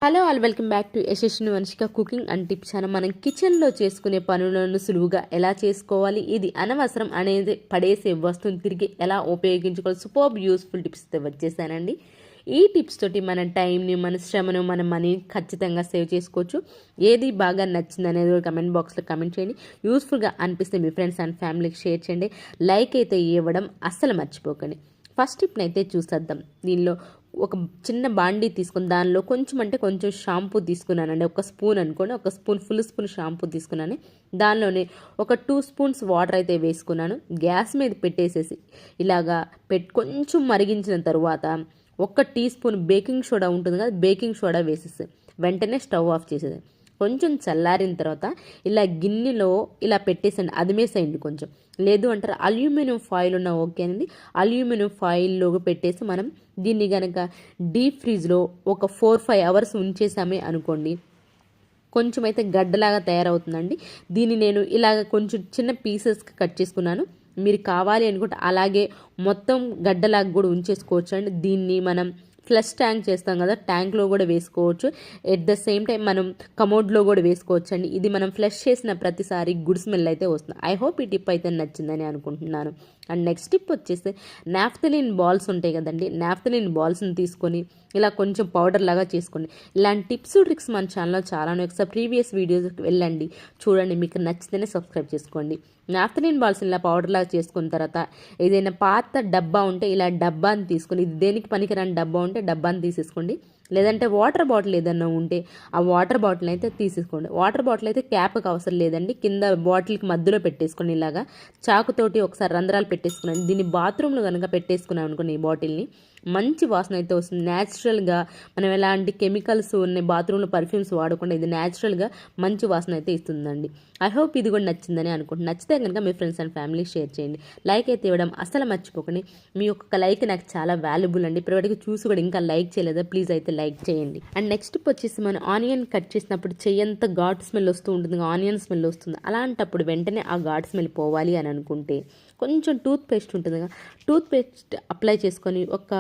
Hello all welcome back to Yashaswini Vamshika cooking and tips channel. మనం కిచెన్లో చేసుకునే పనులను సులువుగా ఎలా చేసుకోవాలి, ఇది అనవసరం అనేది పడేసే వస్తువుని తిరిగి ఎలా ఉపయోగించుకోవాలి, సూపర్ యూస్ఫుల్ టిప్స్తో వచ్చేసానండి. ఈ టిప్స్ తోటి మన టైంని, మన శ్రమను, మన మనీ ఖచ్చితంగా సేవ్ చేసుకోవచ్చు. ఏది బాగా నచ్చింది అనేది కమెంట్ బాక్స్లో కమెంట్ చేయండి. యూస్ఫుల్గా అనిపిస్తే మీ ఫ్రెండ్స్ అండ్ ఫ్యామిలీకి షేర్ చేయండి. లైక్ అయితే ఇవ్వడం అస్సలు మర్చిపోకండి. ఫస్ట్ టిప్ని అయితే చూసేద్దాం. దీనిలో ఒక చిన్న బాండీ తీసుకుని దానిలో కొంచెం షాంపూ తీసుకున్నానండి. ఒక స్పూన్ అనుకోండి, ఒక స్పూన్ ఫుల్ స్పూన్ షాంపూ తీసుకున్నాను. దానిలోనే ఒక 2 స్పూన్స్ వాటర్ అయితే వేసుకున్నాను. గ్యాస్ మీద పెట్టేసేసి ఇలాగా కొంచెం మరిగించిన తర్వాత 1 టీ స్పూన్ బేకింగ్ సోడా ఉంటుంది కదా, బేకింగ్ సోడా వేసేసి వెంటనే స్టవ్ ఆఫ్ చేసేది. కొంచెం చల్లారిన తర్వాత ఇలా గిన్నెలో ఇలా పెట్టేసండి, అదిమేసేయండి. కొంచెం లేదు అంటారు అల్యూమినియం ఫాయిల్ ఉన్న ఓకే అండి. అల్యూమినియం ఫాయిల్లో పెట్టేసి మనం దీన్ని కనుక డీప్ ఫ్రిడ్జ్లో ఒక 4-5 అవర్స్ ఉంచేసామే అనుకోండి, కొంచెం అయితే గడ్డలాగా తయారవుతుందండి. దీన్ని నేను ఇలాగ కొంచెం చిన్న పీసెస్కి కట్ చేసుకున్నాను. మీరు కావాలి అనుకుంటే అలాగే మొత్తం గడ్డలాగా కూడా ఉంచేసుకోవచ్చు అండి. దీన్ని మనం ఫ్లష్ ట్యాంక్ చేస్తాం కదా, ట్యాంక్లో కూడా వేసుకోవచ్చు. ఎట్ ద సేమ్ టైం మనం కమోడ్లో కూడా వేసుకోవచ్చు అండి. ఇది మనం ఫ్లష్ చేసిన ప్రతిసారి గుడ్ స్మెల్ అయితే వస్తుంది. ఐ హోప్ ఈ టిప్ అయితే నచ్చిందని అనుకుంటున్నాను. అండ్ నెక్స్ట్ టిప్ వచ్చేసి నాఫ్థలిన్ బాల్స్ ఉంటాయి కదండి, నాఫ్థలిన్ బాల్స్ని తీసుకొని ఇలా కొంచెం పౌడర్ లాగా చేసుకోండి. ఇలాంటి టిప్స్ ట్రిక్స్ మన ఛానల్లో చాలానే ఒకసారి ప్రీవియస్ వీడియోస్కి వెళ్ళండి, చూడండి. మీకు నచ్చితేనే సబ్స్క్రైబ్ చేసుకోండి. నాఫ్థలిన్ బాల్స్ ఇలా పౌడర్ లాగా చేసుకున్న తర్వాత ఏదైనా పాత డబ్బా ఉంటే ఇలా డబ్బాని తీసుకొని, ఇది దేనికి పనికిరాని డబ్బా ఉంటే డబ్బాని తీసేసుకోండి. లేదంటే వాటర్ బాటిల్ ఏదన్నా ఉంటే ఆ వాటర్ బాటిల్ అయితే తీసేసుకోండి. వాటర్ బాటిల్ అయితే క్యాప్కి అవసరం లేదండి, కింద బాటిల్కి మధ్యలో పెట్టేసుకొని ఇలాగా చాకుతోటి ఒకసారి రంధ్రాలు పెట్టేసుకున్నాను. దీన్ని బాత్రూంలో కనుక పెట్టేసుకున్నాం అనుకోండి, ఈ బాటిల్ని మంచి వాసన అయితే వస్తుంది. న్యాచురల్గా మనం ఎలాంటి కెమికల్స్ ఉన్నాయి బాత్రూంలో పర్ఫ్యూమ్స్ వాడకుండా ఇది న్యాచురల్గా మంచి వాసన అయితే ఇస్తుందండి. ఐ హోప్ ఇది కూడా నచ్చిందని అనుకుంటున్నాను. నచ్చితే కనుక మీ ఫ్రెండ్స్ అండ్ ఫ్యామిలీకి షేర్ చేయండి. లైక్ అయితే ఇవ్వడం అసలు మర్చిపోకండి. మీ ఒక్క లైక్ నాకు చాలా వాల్యుబుల్ అండి. ఇప్పటివరకు చూసి కూడా ఇంకా లైక్ చేయలేదా, ప్లీజ్ అయితే లైక్ చేయండి. అండ్ నెక్స్ట్ వచ్చేసి మనం ఆనియన్ కట్ చేసినప్పుడు చెయ్యంత ఘాట్ స్మెల్ వస్తూ ఉంటుంది, ఆనియన్ స్మెల్ వస్తుంది. అలాంటప్పుడు వెంటనే ఆ ఘాట్ స్మెల్ పోవాలి అని అనుకుంటే కొంచెం టూత్ పేస్ట్ ఉంటుంది కదా, టూత్ పేస్ట్ అప్లై చేసుకొని ఒక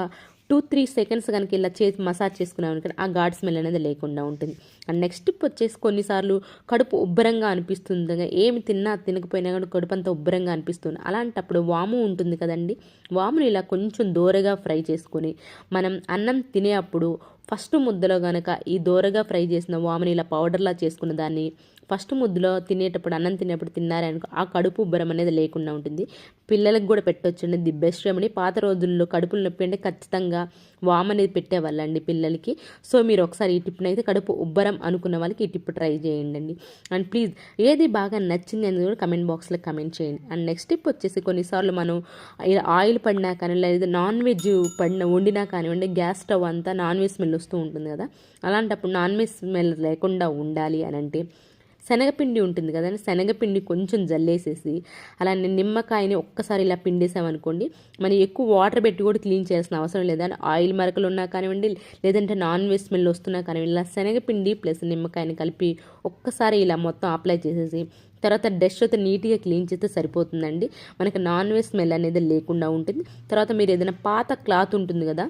2-3 సెకండ్స్ కనుక ఇలా చేసి మసాజ్ చేసుకున్నాం అనుకోండి, ఆ ఘాట్ స్మెల్ అనేది లేకుండా ఉంటుంది. అండ్ నెక్స్ట్ టిప్ వచ్చేసి కొన్నిసార్లు కడుపు ఉబ్బరంగా అనిపిస్తుంది, ఏమి తిన్నా తినకపోయినా కానీ కడుపు అంతా ఉబ్బరంగా అనిపిస్తుంది. అలాంటప్పుడు వాము ఉంటుంది కదండి, వాముని ఇలా కొంచెం దోరగా ఫ్రై చేసుకొని మనం అన్నం తినేటప్పుడు ఫస్ట్ ముద్దలో కనుక ఈ దోరగా ఫ్రై చేసిన వాముని ఇలా పౌడర్లా చేసుకున్న దాన్ని ఫస్ట్ ముద్దలో తినేటప్పుడు, అన్నం తినేటప్పుడు తిన్నారనుకో, ఆ కడుపు ఉబ్బరం అనేది లేకుండా ఉంటుంది. పిల్లలకు కూడా పెట్టొచ్చండి, ది బెస్ట్ రెమెడీ. పాత రోజుల్లో కడుపులు నొప్పి అంటే ఖచ్చితంగా వామ్ అనేది పెట్టేవాళ్ళండి పిల్లలకి. సో మీరు ఒకసారి ఈ టిప్ని అయితే కడుపు ఉబ్బరం అనుకున్న వాళ్ళకి ఈ టిప్ ట్రై చేయండి. అండ్ ప్లీజ్ ఏది బాగా నచ్చింది అనేది కూడా కమెంట్ బాక్స్లో కమెంట్ చేయండి. అండ్ నెక్స్ట్ టిప్ వచ్చేసి కొన్నిసార్లు మనం ఆయిల్ పడినా కానీ లేదా నాన్ వెజ్ వండినా కానివ్వండి, గ్యాస్ స్టవ్ అంతా నాన్ వెజ్ స్మెల్ వస్తూ ఉంటుంది కదా, అలాంటప్పుడు నాన్ వెజ్ స్మెల్ లేకుండా ఉండాలి అని అంటే శనగపిండి ఉంటుంది కదండి, శనగపిండి కొంచెం జల్లేసేసి అలానే నిమ్మకాయని ఒక్కసారి ఇలా పిండేసామనుకోండి, మనం ఎక్కువ వాటర్ పెట్టి కూడా క్లీన్ చేయాల్సిన అవసరం లేదని ఆయిల్ మరకలు ఉన్నా కానివ్వండి లేదంటే నాన్ వెజ్ స్మెల్ వస్తున్నా కానివ్వండి, ఇలా శనగపిండి ప్లస్ నిమ్మకాయని కలిపి ఒక్కసారి ఇలా మొత్తం అప్లై చేసేసి తర్వాత డస్ట్తో నీట్గా క్లీన్ చేస్తే సరిపోతుందండి. మనకి నాన్ వెజ్ స్మెల్ అనేది లేకుండా ఉంటుంది. తర్వాత మీరు ఏదైనా పాత క్లాత్ ఉంటుంది కదా,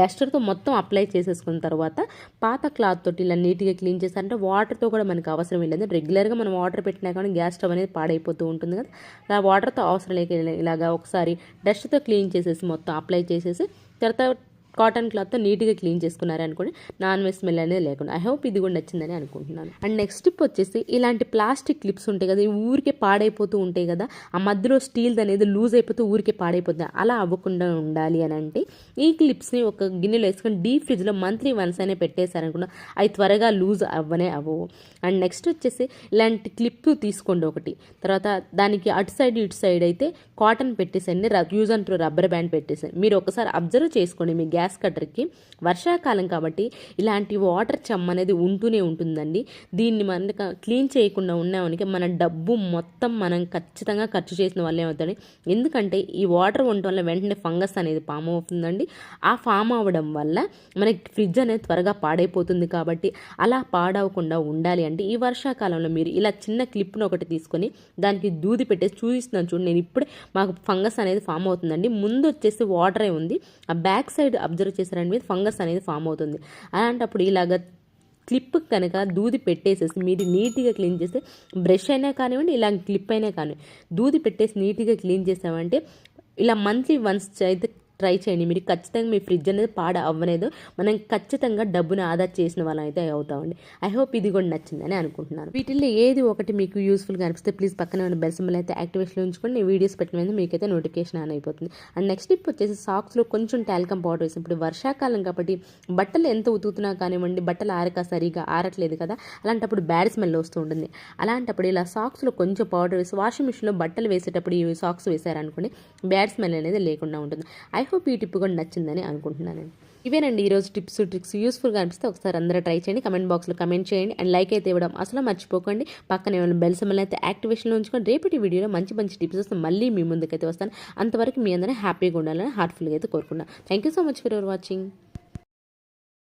డస్టర్తో మొత్తం అప్లై చేసేసుకున్న తర్వాత పాత క్లాత్ తోటి ఇలా నీట్గా క్లీన్ చేస్తారంటే వాటర్తో కూడా మనకు అవసరం లేదు. రెగ్యులర్గా మనం వాటర్ పెట్టినా కానీ గ్యాస్ స్టవ్ అనేది పాడైపోతూ ఉంటుంది కదా, అలా వాటర్తో అవసరం లేక ఇలాగా ఒకసారి డస్ట్తో క్లీన్ చేసేసి మొత్తం అప్లై చేసేసి తర్వాత కాటన్ క్లాత్తో నీట్గా క్లీన్ చేసుకున్నారనుకోండి, నాన్ వెజ్ స్మెల్ అనేది లేకుండా. ఐ హోప్ ఇది కూడా నచ్చిందని అనుకుంటున్నాను. అండ్ నెక్స్ట్ టిప్ వచ్చేసి ఇలాంటి ప్లాస్టిక్ క్లిప్స్ ఉంటాయి కదా, ఊరికే పాడైపోతూ ఉంటాయి కదా, ఆ మధ్యలో స్టీల్ అనేది లూజ్ అయిపోతూ ఊరికే పాడైపోతుంది. అలా అవ్వకుండా ఉండాలి అని అంటే ఈ క్లిప్స్ని ఒక గిన్నెలో వేసుకొని డీప్ ఫ్రిడ్జ్లో మంత్లీ వన్స్ అయినా పెట్టేశారనుకున్నా అవి త్వరగా లూజ్ అవ్వవు. అండ్ నెక్స్ట్ వచ్చేసి ఇలాంటి క్లిప్ తీసుకోండి ఒకటి, తర్వాత దానికి అటు సైడ్ ఇటు సైడ్ అయితే కాటన్ పెట్టేసండి, use and throw rubber band పెట్టేసండి. మీరు ఒకసారి అబ్జర్వ్ చేసుకోండి, మీ గ్యాస్ కట్టర్కి వర్షాకాలం కాబట్టి ఇలాంటి వాటర్ చెమ్మ అనేది ఉంటూనే ఉంటుందండి. దీన్ని మనం క్లీన్ చేయకుండా ఉన్నామనికి మన డబ్బు మొత్తం మనం ఖచ్చితంగా ఖర్చు చేసిన వల్ల ఏమవుతుంది, ఎందుకంటే ఈ వాటర్ ఉండటం వల్ల వెంటనే ఫంగస్ అనేది ఫామ్ అవుతుందండి. ఆ ఫామ్ అవ్వడం వల్ల మనకి ఫ్రిడ్జ్ అనేది త్వరగా పాడైపోతుంది. కాబట్టి అలా పాడవకుండా ఉండాలి అంటే ఈ వర్షాకాలంలో మీరు ఇలా చిన్న క్లిప్ను ఒకటి తీసుకొని దానికి దూది పెట్టేసి చూపిస్తున్నాను చూడండి, నేను ఇప్పుడే మాకు ఫంగస్ అనేది ఫామ్ అవుతుందండి. ముందు వచ్చేసి వాటరే ఉంది, ఆ బ్యాక్ సైడ్ అబ్జర్వ్ చేశారండి ఫంగస్ అనేది ఫామ్ అవుతుంది. అలాంటప్పుడు ఇలాగ క్లిప్ కనుక దూది పెట్టేసేసి మీరు నీట్గా క్లీన్ చేస్తే బ్రష్ అయినా కానివ్వండి, ఇలా క్లిప్ అయినా కానివ్వండి, దూది పెట్టేసి నీట్గా క్లీన్ చేసామంటే ఇలా మంత్లీ వన్స్ అయితే ట్రై చేయండి. మీరు ఖచ్చితంగా మీ ఫ్రిడ్జ్ అనేది పాడ అవ్వలేదు, మనం ఖచ్చితంగా డబ్బును ఆదా చేసిన వాళ్ళం అయితే అవుతామండి. ఐ హోప్ ఇది కూడా నచ్చిందని అనుకుంటున్నాను. వీటిల్లో ఏది ఒకటి మీకు యూస్ఫుల్గా అనిపిస్తే ప్లీజ్ పక్కనే ఉన్న బెల్ సింబల్ అయితే యాక్టివేషన్లో ఉంచుకొని నేను వీడియోస్ పెట్టిన మీకైతే నోటిఫికేషన్ ఆన్ అయిపోతుంది. అండ్ నెక్స్ట్ టిప్ వచ్చేసి సాక్స్లో కొంచెం టాల్కమ్ పౌడర్ వేసి, ఇప్పుడు వర్షాకాలం కాబట్టి బట్టలు ఎంత ఉతుకుతున్నా కానివ్వండి, బట్టలు సరిగా ఆరట్లేదు కదా, అలాంటప్పుడు బ్యాడ్ స్మెల్ వస్తూ ఉంటుంది. అలాంటప్పుడు ఇలా సాక్స్లో కొంచెం పౌడర్ వేసి వాషింగ్ మిషన్లో బట్టలు వేసేటప్పుడు ఈ సాక్స్ వేసారనుకోండి, బ్యాడ్ స్మెల్ అనేది లేకుండా ఉంటుంది. ఐ హోప్ ఈ టిప్ కూడా నచ్చిందని అనుకుంటున్నాను. ఇవేనండి ఈరోజు టిప్స్ ట్రిక్స్. యూస్ఫుల్గా అనిపిస్తే ఒకసారి అందరూ ట్రై చేయండి, కమెంట్ బాక్స్లో కమెంట్ చేయండి, అండ్ లైక్ అయితే ఇవ్వడం అసలు మర్చిపోకండి. పక్కనే ఉన్న బెల్ సింబల్ అయితే యాక్టివేషన్లో ఉంచుకొని రేపటి వీడియోలో మంచి మంచి టిప్స్ వస్తే మళ్ళీ మీ ముందుకైతే వస్తాను. అంతవరకు మీ అందరినీ హ్యాపీగా ఉండాలని హార్ట్ఫుల్గా అయితే కోరుకున్నాను. Thank you so much for your watching.